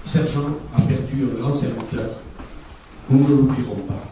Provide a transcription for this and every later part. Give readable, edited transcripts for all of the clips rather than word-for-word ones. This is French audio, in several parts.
Sergent a perdu un grand serviteur. Nous ne l'oublierons pas.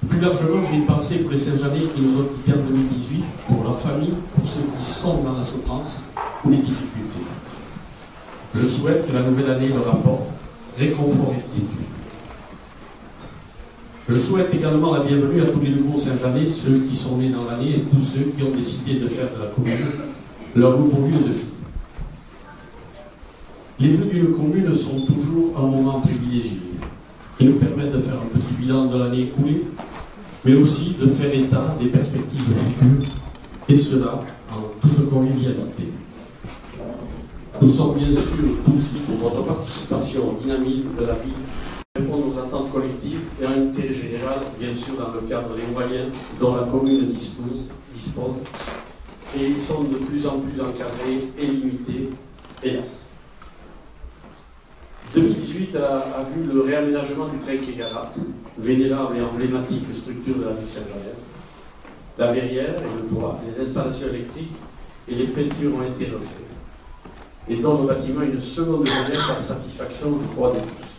Plus largement, j'ai une pensée pour les Saint-Jeanais qui nous ont quittés en 2018, pour leurs familles, pour ceux qui sont dans la souffrance ou les difficultés. Je souhaite que la nouvelle année leur apporte réconfort et quiétude. Je souhaite également la bienvenue à tous les nouveaux Saint-Jeanais, ceux qui sont nés dans l'année et tous ceux qui ont décidé de faire de la commune leur nouveau lieu de vie. Les vœux d'une commune sont toujours un moment privilégié, qui nous permettent de faire un petit bilan de l'année écoulée, mais aussi de faire état des perspectives futures, et cela en toute convivialité. Nous sommes bien sûr tous ici pour votre participation au dynamisme de la vie, répondre aux attentes collectives et à l'intérêt général, bien sûr dans le cadre des moyens dont la commune dispose, et ils sont de plus en plus encadrés et limités, hélas. 2018 a vu le réaménagement du Trein Quai-Garat, vénérable et emblématique structure de la ville saint-jeanaise. La verrière et le toit, les installations électriques et les peintures ont été refaites, et donne au bâtiment une seconde jeunesse à la satisfaction, je crois, de tous.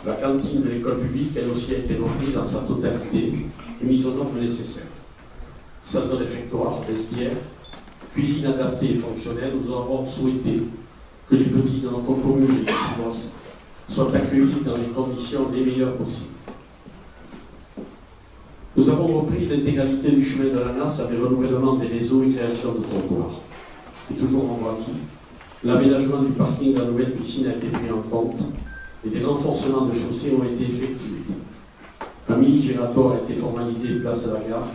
La cantine de l'école publique, elle aussi, a été reprise dans sa totalité et mise aux normes nécessaires. Salle de réfectoire, vestiaire, cuisine adaptée et fonctionnelle, nous avons souhaité que les petits de notre commune et ici soient accueillis dans les conditions les meilleures possibles. Nous avons repris l'intégralité du chemin de la NAS avec renouvellement des réseaux et création de trottoirs. Et toujours en voie vive, l'aménagement du parking de la nouvelle piscine a été pris en compte et des renforcements de chaussées ont été effectués. Un mini-gératoire a été formalisé place à la gare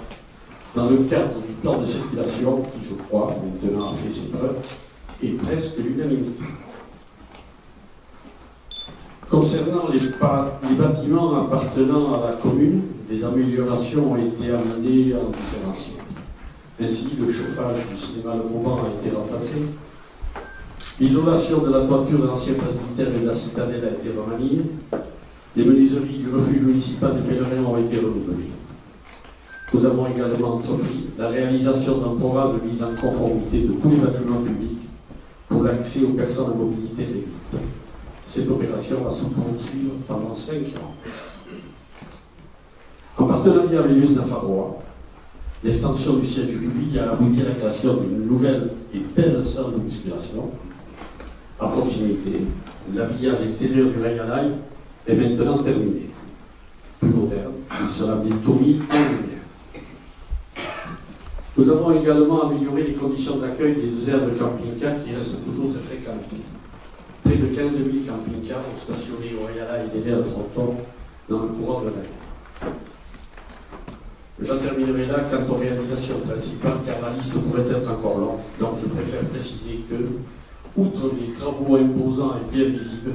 dans le cadre du plan de circulation qui, je crois, maintenant a fait ses preuves, et presque l'unanimité. Concernant les bâtiments appartenant à la commune, des améliorations ont été amenées en différents sites. Ainsi, le chauffage du cinéma Le Vauban a été remplacé, l'isolation de la toiture de l'ancien presbytère et de la citadelle a été remaniée, les menuiseries du refuge municipal des pèlerins ont été renouvelées. Nous avons également entrepris la réalisation d'un programme de mise en conformité de tous les bâtiments publics pour l'accès aux personnes à mobilité réduite. Cette opération va se poursuivre pendant 5 ans. En partenariat avec l'USNAFADROA, l'extension du siège du Ruby a abouti à la création d'une nouvelle et belle salle de musculation à proximité. L'habillage extérieur du Rail à Live est maintenant terminé. Plus moderne, il sera bientôt mis en lumière. Nous avons également amélioré les conditions d'accueil des aires de camping-car qui restent toujours très fréquentées. Près de 15 000 camping-cars ont stationné au Royala et derrière le fronton dans le courant de l'année. J'en terminerai là quant aux réalisations principales, car la liste pourrait être encore longue. Donc je préfère préciser que, outre les travaux imposants et bien visibles,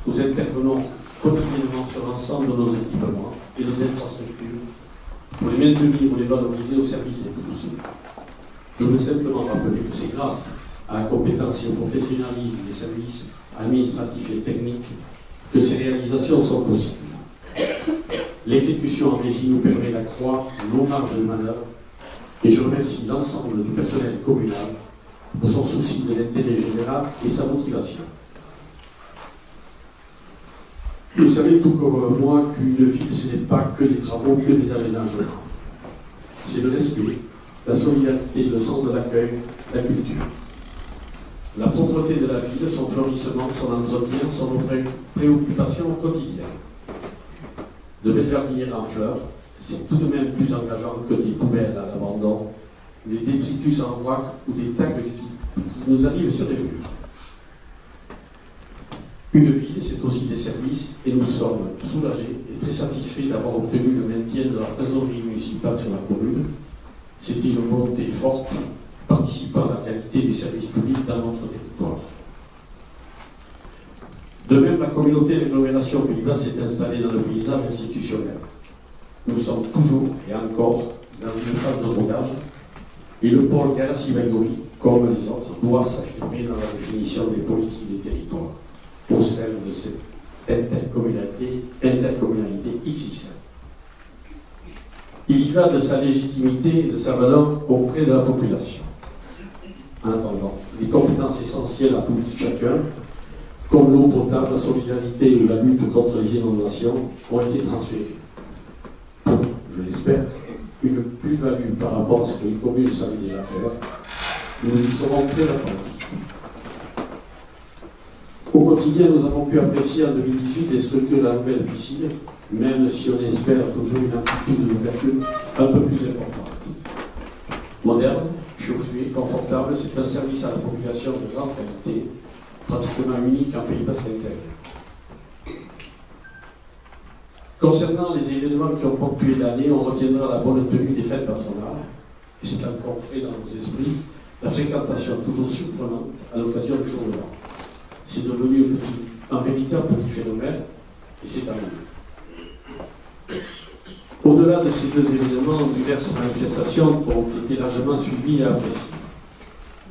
nous intervenons quotidiennement sur l'ensemble de nos équipements et nos infrastructures pour les maintenir ou les valoriser au service de tous. Je veux simplement rappeler que c'est grâce à la compétence et au professionnalisme des services administratifs et techniques que ces réalisations sont possibles. L'exécution en régie nous permet d'accroître nos marges de manœuvre et je remercie l'ensemble du personnel communal pour son souci de l'intérêt général et sa motivation. Vous savez tout comme moi qu'une ville, ce n'est pas que des travaux, que des aménagements. C'est le respect, la solidarité, le sens de l'accueil, la culture. La propreté de la ville, son fleurissement, son entretien sont nos préoccupations quotidiennes. De belles jardinières en fleurs, c'est tout de même plus engageant que des poubelles à l'abandon, des détritus en vrac ou des tags qui nous arrivent sur les murs. Une ville, c'est aussi des services, et nous sommes soulagés et très satisfaits d'avoir obtenu le maintien de la trésorerie municipale sur la commune. C'était une volonté forte, participant à la qualité des services publics dans notre territoire. De même, la communauté d'agglomération Pays-Bas s'est installée dans le paysage institutionnel. Nous sommes toujours et encore dans une phase de rodage, et le pôle Garassi-Baïgori, comme les autres, doit s'affirmer dans la définition des politiques des territoires, au sein de cette intercommunalité XXL. Il y va de sa légitimité et de sa valeur auprès de la population. En attendant, les compétences essentielles à tout chacun, comme l'eau potable, la solidarité ou la lutte contre les inondations, ont été transférées. Pour, je l'espère, une plus-value par rapport à ce que les communes savaient déjà faire. Nous y serons très attentifs. Au quotidien, nous avons pu apprécier en 2018 les structures de la nouvelle piscine, même si on espère toujours une amplitude d'ouverture un peu plus importante. Moderne, chauffée, confortable, c'est un service à la population de grande qualité, pratiquement unique en Pays Basque intérieur. Concernant les événements qui ont ponctué l'année, on retiendra la bonne tenue des fêtes patronales, et c'est encore frais dans nos esprits, la fréquentation toujours surprenante à l'occasion du jour de l'an. C'est devenu un véritable petit phénomène, et c'est à nous. Au-delà de ces deux événements, diverses manifestations ont été largement suivies et appréciées.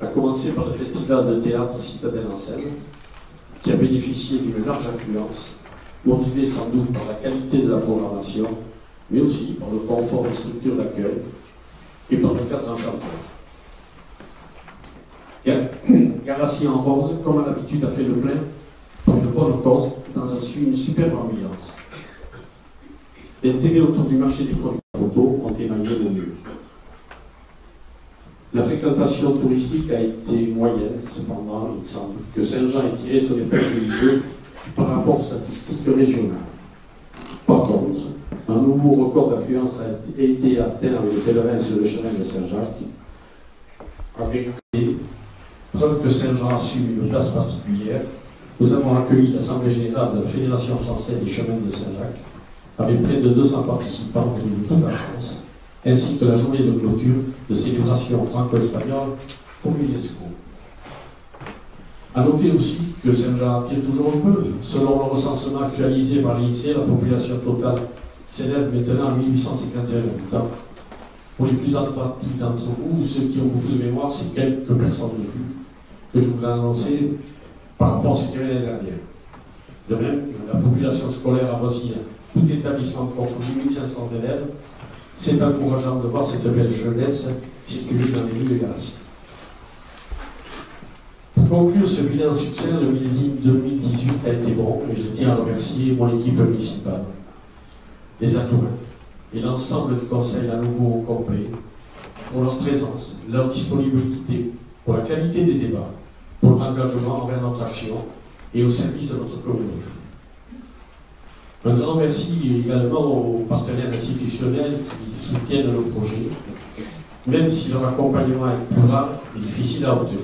À commencer par le festival de théâtre Citadelle en Seine, qui a bénéficié d'une large affluence, motivé sans doute par la qualité de la programmation, mais aussi par le confort des structures d'accueil et par le cadre enchanteur. Garassi en rose, comme à l'habitude, a fait le plein pour une bonne cause, dans une superbe ambiance. Les télés autour du marché des produits photos ont émaillé le mur. La fréquentation touristique a été moyenne, cependant, il semble que Saint-Jean ait tiré son épingle du jeu par rapport aux statistiques régionales. Par contre, un nouveau record d'affluence a été atteint avec le pèlerin sur le chemin de Saint-Jacques, avec preuve que Saint-Jean assume une place particulière. Nous avons accueilli l'Assemblée générale de la Fédération française des chemins de Saint-Jacques, avec près de 200 participants venus de toute la France, ainsi que la journée de clôture de célébration franco-espagnole pour l'UNESCO. A noter aussi que Saint-Jean tient toujours un peu. Selon le recensement actualisé par l'INSEE, la population totale s'élève maintenant à 1851 habitants. Pour les plus attentifs d'entre vous, ou ceux qui ont beaucoup de mémoire, c'est quelques personnes de plus que je vous ai annoncé par rapport à ce qu'il y avait l'année dernière. De même, la population scolaire avoisine tout établissement confondu 1500 élèves. C'est encourageant de voir cette belle jeunesse circuler dans les rues de Garassi. Pour conclure ce bilan succinct, le millésime 2018 a été bon et je tiens à remercier mon équipe municipale, les adjoints et l'ensemble du conseil à nouveau au complet pour leur présence, leur disponibilité, pour la qualité des débats, pour leur engagement envers notre action et au service de notre communauté. Un grand merci également aux partenaires institutionnels qui soutiennent nos projets, même si leur accompagnement est plus rare et difficile à obtenir.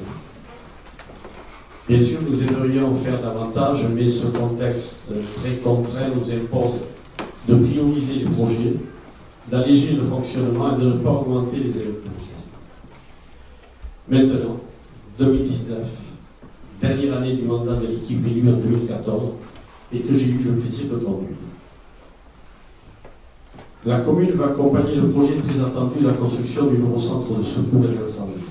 Bien sûr, nous aimerions faire davantage, mais ce contexte très contraint nous impose de prioriser les projets, d'alléger le fonctionnement et de ne pas augmenter les impulsions. Maintenant, 2019, dernière année du mandat de l'équipe élue en 2014, et que j'ai eu le plaisir de conduire. La commune va accompagner le projet très attendu de la construction du nouveau centre de secours et d'incendie.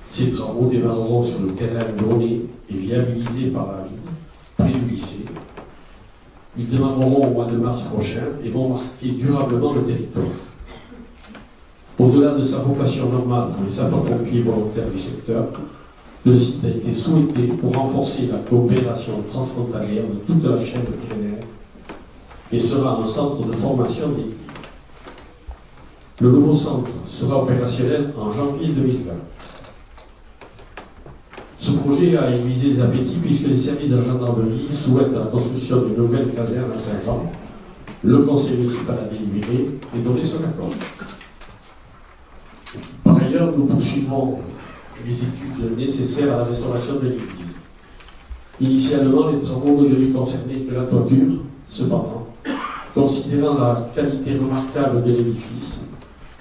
Ces travaux démarreront sur le terrain donné et viabilisé par la ville, près du lycée. Ils démarreront au mois de mars prochain et vont marquer durablement le territoire. Au-delà de sa vocation normale pour les sapeurs-pompiers volontaires du secteur, le site a été souhaité pour renforcer la coopération transfrontalière de toute la chaîne vétérinaire et sera un centre de formation dédié. Le nouveau centre sera opérationnel en janvier 2020. Ce projet a aiguisé les appétits puisque les services de la gendarmerie souhaitent la construction d'une nouvelle caserne à Saint-Jean. Le conseil municipal a délibéré et donné son accord. Par ailleurs, nous poursuivons les études nécessaires à la restauration de l'église. Initialement, les travaux ne devaient concerner que la toiture. Cependant, considérant la qualité remarquable de l'édifice,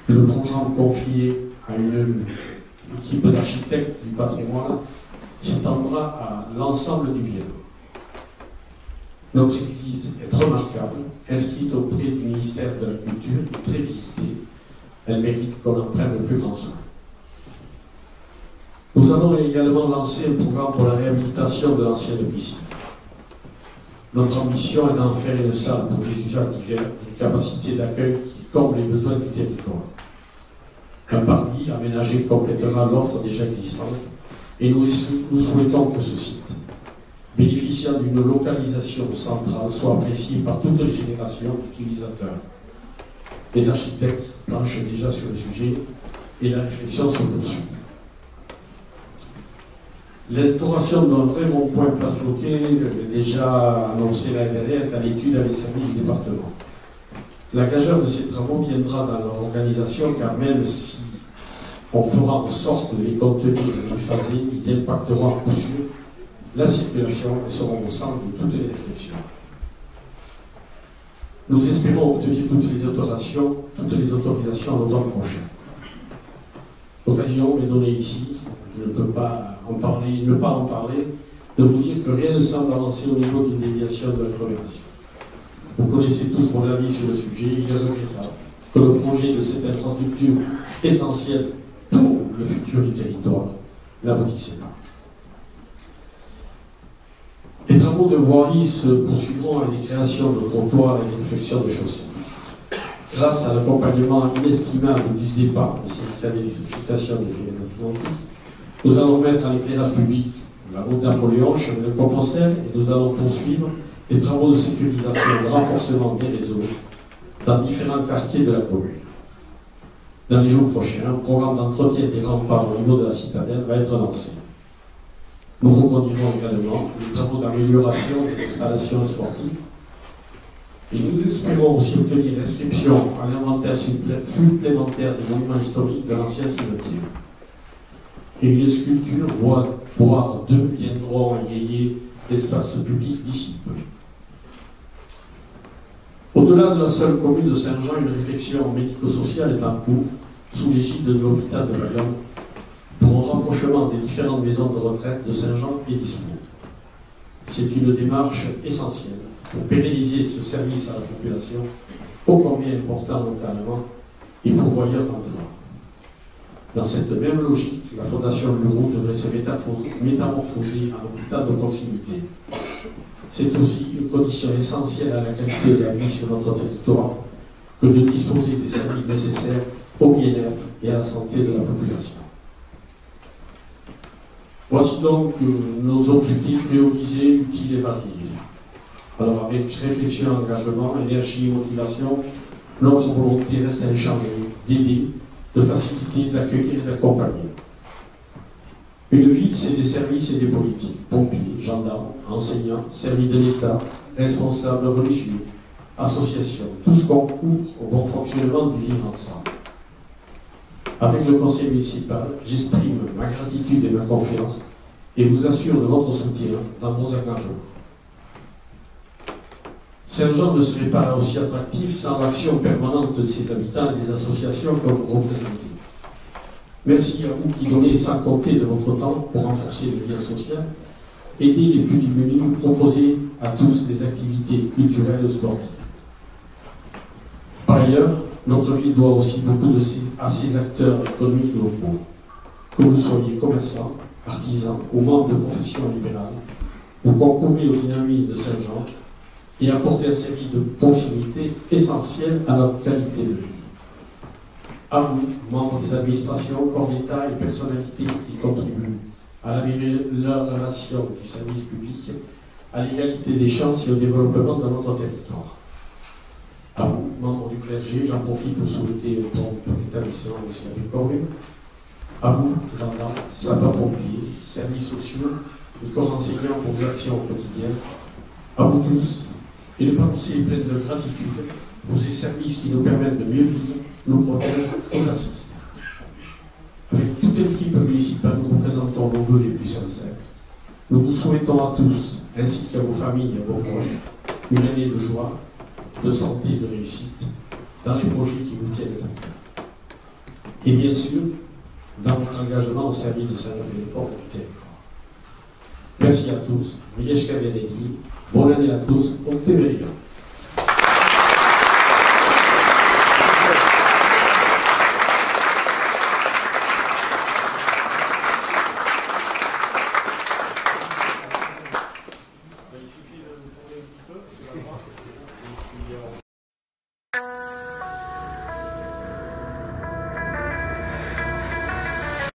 le programme confié à une équipe d'architectes du patrimoine s'étendra à l'ensemble du bien. Notre église est remarquable, inscrite auprès du ministère de la Culture et très visitée. Elle mérite qu'on en prenne le plus grand soin. Nous allons également lancer un programme pour la réhabilitation de l'ancienne piscine. Notre ambition est d'en faire une salle pour des usages divers, une capacité d'accueil qui comme les besoins du territoire. Un parvis aménagé complétera l'offre déjà existante et nous souhaitons que ce site, bénéficiant d'une localisation centrale, soit apprécié par toutes les générations d'utilisateurs. Les architectes planchent déjà sur le sujet et la réflexion se poursuit. L'instauration d'un vrai rond-point place Floquet, déjà annoncé l'année dernière, est à l'étude avec les services du département. L'engageur de ces travaux viendra dans leur organisation, car même si on fera en sorte de les contenir et de les phaser, ils impacteront à coup sûr la circulation et seront au centre de toutes les réflexions. Nous espérons obtenir toutes les autorisations à l'automne prochain. L'occasion m'est donnée ici, je ne peux pas en parler, de vous dire que rien ne semble avancer au niveau d'une déviation de l'agglomération. Vous connaissez tous mon avis sur le sujet. Il est regrettable que le projet de cette infrastructure essentielle pour le futur du territoire n'aboutisse pas. Les travaux de voirie se poursuivront avec des créations de trottoirs et des réfections de chaussées. Grâce à l'accompagnement inestimable du SDEPA, le syndicat d'électrification des Pyrénées-Atlantiques, nous allons mettre en éclairage public la route Napoléon, chemin de Compostelle, et nous allons poursuivre les travaux de sécurisation et de renforcement des réseaux dans différents quartiers de la commune. Dans les jours prochains, un programme d'entretien des remparts au niveau de la citadelle va être lancé. Nous reconduirons également les travaux d'amélioration des installations sportives et nous espérons aussi obtenir l'inscription à l'inventaire supplémentaire des monuments historiques de l'ancien cimetière. Et une sculpture, voire deux, viendront égayer l'espace public d'ici peu. Au-delà de la seule commune de Saint-Jean, une réflexion médico-sociale est en cours sous l'égide de l'hôpital de Bayonne pour un rapprochement des différentes maisons de retraite de Saint-Jean et d'Issoudun. C'est une démarche essentielle pour pérenniser ce service à la population, ô combien important localement et pourvoyeur d'emploi. Dans cette même logique, la Fondation Lurot devrait se métamorphoser en hôpital de proximité. C'est aussi une condition essentielle à la qualité de la vie sur notre territoire que de disposer des services nécessaires au bien-être et à la santé de la population. Voici donc nos objectifs priorisés, utiles et variés. Alors avec réflexion, engagement, énergie et motivation, notre volonté reste inchangée d'aider, de faciliter, d'accueillir et d'accompagner. Une ville, c'est des services et des politiques, pompiers, gendarmes, enseignants, services de l'État, responsables religieux, associations, tous concourent au bon fonctionnement du vivre ensemble. Avec le conseil municipal, j'exprime ma gratitude et ma confiance et vous assure de votre soutien dans vos engagements. Saint-Jean ne serait pas là aussi attractif sans l'action permanente de ses habitants et des associations que vous représentez. Merci à vous qui donnez sans compter de votre temps pour renforcer le lien social, aider les plus démunis, proposer à tous des activités culturelles et sportives. Par ailleurs, notre ville doit aussi beaucoup à ses acteurs économiques locaux. Que vous soyez commerçants, artisans ou membres de professions libérales, vous concourez au dynamisme de Saint-Jean et apportez un service de proximité essentiel à notre qualité de vie. À vous, membres des administrations, corps d'État et personnalités qui contribuent à l'amélioration du service public, à l'égalité des chances et au développement de notre territoire. À vous, membres du clergé, j'en profite pour souhaiter un prompt rétablissement de la commune. À vous, gendarmes, sapeurs-pompiers, services sociaux et corps enseignants pour vos actions au quotidien. À vous tous, et une pensée pleine de gratitude pour ces services qui nous permettent de mieux vivre, nous protègent, nous assistent. Avec toute l'équipe municipale, nous vous présentons nos vœux les plus sincères. Nous vous souhaitons à tous, ainsi qu'à vos familles et à vos proches, une année de joie, de santé et de réussite dans les projets qui vous tiennent à cœur. Et bien sûr, dans votre engagement au service de Saint-Jean-Pied-de-Port et du territoire. Merci à tous. Mieszka Benedicti. Bonne année à tous. Au Février.